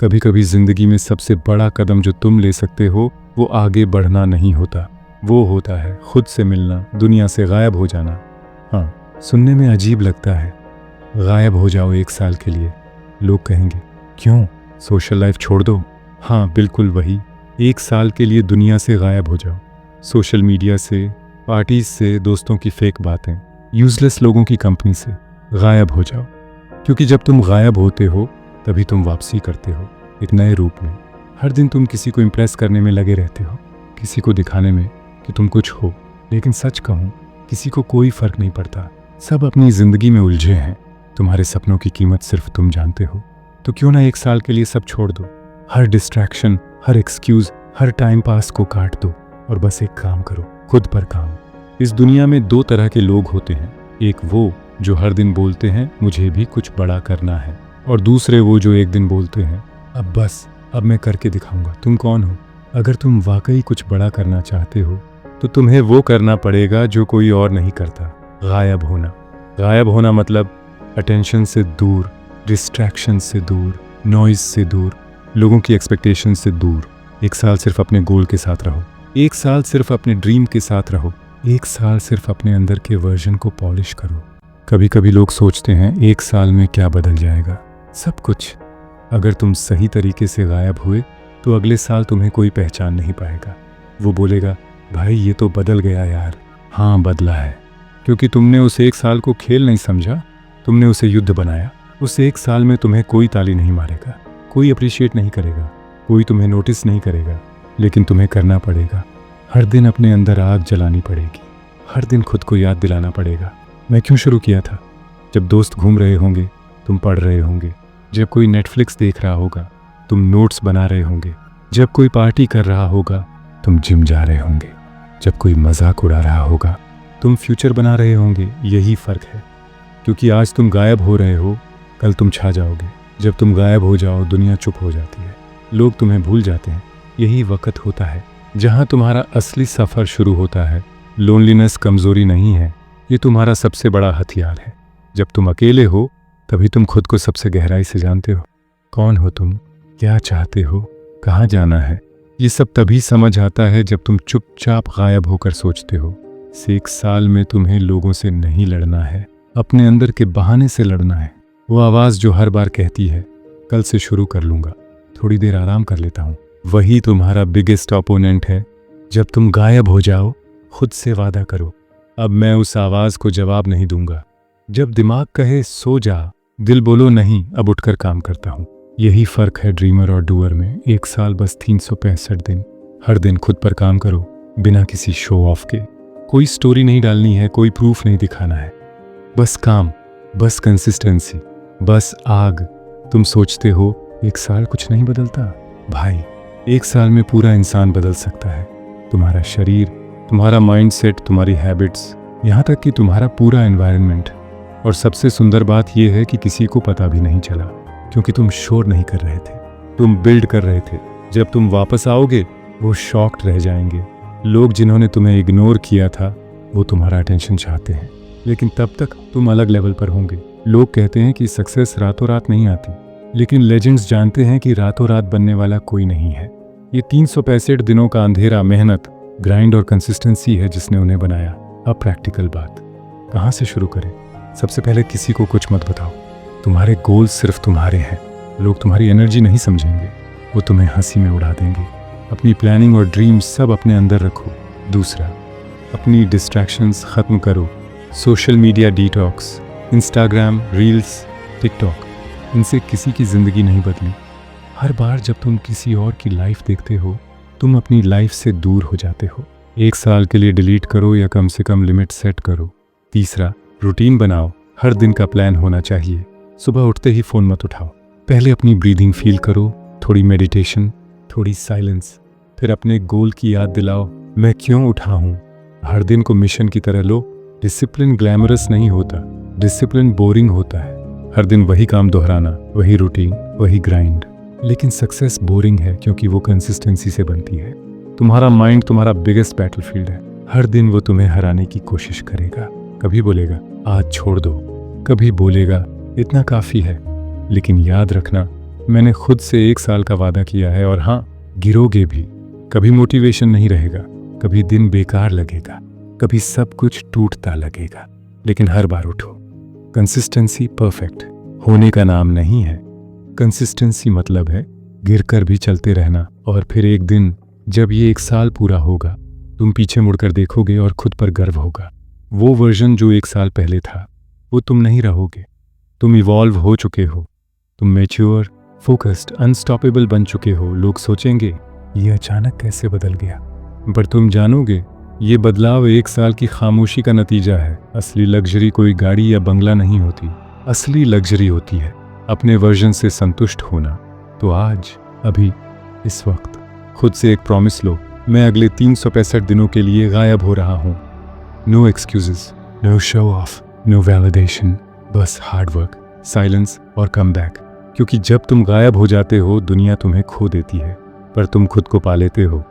कभी कभी जिंदगी में सबसे बड़ा कदम जो तुम ले सकते हो वो आगे बढ़ना नहीं होता, वो होता है खुद से मिलना, दुनिया से गायब हो जाना। हाँ, सुनने में अजीब लगता है, गायब हो जाओ एक साल के लिए। लोग कहेंगे क्यों, सोशल लाइफ छोड़ दो। हाँ बिल्कुल वही, एक साल के लिए दुनिया से गायब हो जाओ। सोशल मीडिया से, पार्टीज से, दोस्तों की फेक बातें, यूजलेस लोगों की कंपनी से गायब हो जाओ। क्योंकि जब तुम गायब होते हो तभी तुम वापसी करते हो एक नए रूप में। हर दिन तुम किसी को इम्प्रेस करने में लगे रहते हो, किसी को दिखाने में कि तुम कुछ हो। लेकिन सच कहूँ, किसी को कोई फर्क नहीं पड़ता, सब अपनी जिंदगी में उलझे हैं। तुम्हारे सपनों की कीमत सिर्फ तुम जानते हो। तो क्यों ना एक साल के लिए सब छोड़ दो, हर डिस्ट्रैक्शन, हर एक्सक्यूज, हर टाइम पास को काट दो और बस एक काम करो, खुद पर काम। इस दुनिया में दो तरह के लोग होते हैं, एक वो जो हर दिन बोलते हैं मुझे भी कुछ बड़ा करना है, और दूसरे वो जो एक दिन बोलते हैं अब बस, अब मैं करके दिखाऊंगा। तुम कौन हो? अगर तुम वाकई कुछ बड़ा करना चाहते हो तो तुम्हें वो करना पड़ेगा जो कोई और नहीं करता, गायब होना। गायब होना मतलब अटेंशन से दूर, डिस्ट्रैक्शन से दूर, नॉइज से दूर, लोगों की एक्सपेक्टेशन से दूर। एक साल सिर्फ अपने गोल के साथ रहो, एक साल सिर्फ अपने ड्रीम के साथ रहो, एक साल सिर्फ अपने अंदर के वर्जन को पॉलिश करो। कभी कभी लोग सोचते हैं एक साल में क्या बदल जाएगा, सब कुछ। अगर तुम सही तरीके से गायब हुए तो अगले साल तुम्हें कोई पहचान नहीं पाएगा। वो बोलेगा भाई ये तो बदल गया यार। हाँ बदला है, क्योंकि तुमने उस एक साल को खेल नहीं समझा, तुमने उसे युद्ध बनाया। उस एक साल में तुम्हें कोई ताली नहीं मारेगा, कोई अप्रिशिएट नहीं करेगा, कोई तुम्हें नोटिस नहीं करेगा, लेकिन तुम्हें करना पड़ेगा। हर दिन अपने अंदर आग जलानी पड़ेगी, हर दिन खुद को याद दिलाना पड़ेगा मैं क्यों शुरू किया था। जब दोस्त घूम रहे होंगे तुम पढ़ रहे होंगे, जब कोई नेटफ्लिक्स देख रहा होगा तुम नोट्स बना रहे होंगे, जब कोई पार्टी कर रहा होगा तुम जिम जा रहे होंगे, जब कोई मजाक उड़ा रहा होगा तुम फ्यूचर बना रहे होंगे। यही फ़र्क है, क्योंकि आज तुम गायब हो रहे हो, कल तुम छा जाओगे। जब तुम गायब हो जाओ दुनिया चुप हो जाती है, लोग तुम्हें भूल जाते हैं। यही वक्त होता है जहाँ तुम्हारा असली सफ़र शुरू होता है। लोनलीनेस कमज़ोरी नहीं है, ये तुम्हारा सबसे बड़ा हथियार है। जब तुम अकेले हो तभी तुम खुद को सबसे गहराई से जानते हो। कौन हो तुम, क्या चाहते हो, कहाँ जाना है, ये सब तभी समझ आता है जब तुम चुपचाप गायब होकर सोचते हो। इस एक साल में तुम्हें लोगों से नहीं लड़ना है, अपने अंदर के बहाने से लड़ना है। वो आवाज़ जो हर बार कहती है कल से शुरू कर लूँगा, थोड़ी देर आराम कर लेता हूँ, वही तुम्हारा बिगेस्ट ओपोनेंट है। जब तुम गायब हो जाओ खुद से वादा करो, अब मैं उस आवाज़ को जवाब नहीं दूंगा। जब दिमाग कहे सो जा, दिल बोलो नहीं अब उठकर काम करता हूँ। यही फ़र्क है ड्रीमर और डूअर में। एक साल बस 365 दिन, हर दिन खुद पर काम करो, बिना किसी शो ऑफ के। कोई स्टोरी नहीं डालनी है, कोई प्रूफ नहीं दिखाना है, बस काम, बस कंसिस्टेंसी, बस आग। तुम सोचते हो एक साल कुछ नहीं बदलता, भाई एक साल में पूरा इंसान बदल सकता है। तुम्हारा शरीर, तुम्हारा माइंडसेट, तुम्हारी हैबिट्स, यहाँ तक कि तुम्हारा पूरा एनवायरनमेंट। और सबसे सुंदर बात यह है कि किसी को पता भी नहीं चला, क्योंकि तुम शोर नहीं कर रहे थे, तुम बिल्ड कर रहे थे। जब तुम वापस आओगे वो शॉक्ड रह जाएंगे। लोग जिन्होंने तुम्हें इग्नोर किया था वो तुम्हारा अटेंशन चाहते हैं, लेकिन तब तक तुम अलग लेवल पर होंगे। लोग कहते हैं कि सक्सेस रातों रात नहीं आती, लेकिन लेजेंड्स जानते हैं कि रातों रात बनने वाला कोई नहीं है। ये 365 दिनों का अंधेरा, मेहनत, ग्राइंड और कंसिस्टेंसी है जिसने उन्हें बनाया। अब प्रैक्टिकल बात, कहाँ से शुरू करें? सबसे पहले किसी को कुछ मत बताओ, तुम्हारे गोल्स सिर्फ तुम्हारे हैं। लोग तुम्हारी एनर्जी नहीं समझेंगे, वो तुम्हें हंसी में उड़ा देंगे। अपनी प्लानिंग और ड्रीम्स सब अपने अंदर रखो। दूसरा, अपनी डिस्ट्रैक्शंस ख़त्म करो। Social media detox, Instagram, reels, TikTok, इनसे किसी की ज़िंदगी नहीं बदली। हर बार जब तुम किसी और की लाइफ देखते हो तुम अपनी लाइफ से दूर हो जाते हो। एक साल के लिए डिलीट करो या कम से कम लिमिट सेट करो। तीसरा, रूटीन बनाओ, हर दिन का प्लान होना चाहिए। सुबह उठते ही फ़ोन मत उठाओ, पहले अपनी ब्रीदिंग फील करो, थोड़ी मेडिटेशन, थोड़ी साइलेंस, फिर अपने गोल की याद दिलाओ, मैं क्यों उठा हूँ। हर दिन को मिशन की तरह लो। डिसिप्लिन ग्लैमरस नहीं होता, डिसिप्लिन बोरिंग होता है। हर दिन वही काम दोहराना, वही रूटीन, वही ग्राइंड। लेकिन सक्सेस बोरिंग है क्योंकि वो कंसिस्टेंसी से बनती है। तुम्हारा माइंड तुम्हारा बिगेस्ट बैटलफील्ड है। हर दिन वो तुम्हें हराने की कोशिश करेगा। कभी बोलेगा आज छोड़ दो, कभी बोलेगा इतना काफ़ी है। लेकिन याद रखना, मैंने खुद से 1 साल का वादा किया है, और हाँ, गिरोगे भी। कभी मोटिवेशन नहीं रहेगा, कभी दिन बेकार लगेगा, कभी सब कुछ टूटता लगेगा, लेकिन हर बार उठो। कंसिस्टेंसी परफेक्ट होने का नाम नहीं है। कंसिस्टेंसी मतलब है गिरकर भी चलते रहना, और फिर एक दिन जब ये 1 साल पूरा होगा, तुम पीछे मुड़कर देखोगे और खुद पर गर्व होगा। वो वर्जन जो 1 साल पहले था, वो तुम नहीं रहोगे। तुम इवॉल्व हो चुके हो, तुम मैच्योर, फोकस्ड, अनस्टॉपेबल बन चुके हो। लोग सोचेंगे ये अचानक कैसे बदल गया, पर तुम जानोगे ये बदलाव 1 साल की खामोशी का नतीजा है। असली लग्जरी कोई गाड़ी या बंगला नहीं होती, असली लग्जरी होती है अपने वर्जन से संतुष्ट होना। तो आज, अभी, इस वक्त खुद से एक प्रॉमिस लो, मैं अगले 365 दिनों के लिए गायब हो रहा हूँ। No excuses, no show off, no validation, बस हार्ड वर्क, साइलेंस और कम बैक। क्योंकि जब तुम गायब हो जाते हो, दुनिया तुम्हें खो देती है, पर तुम खुद को पा लेते हो।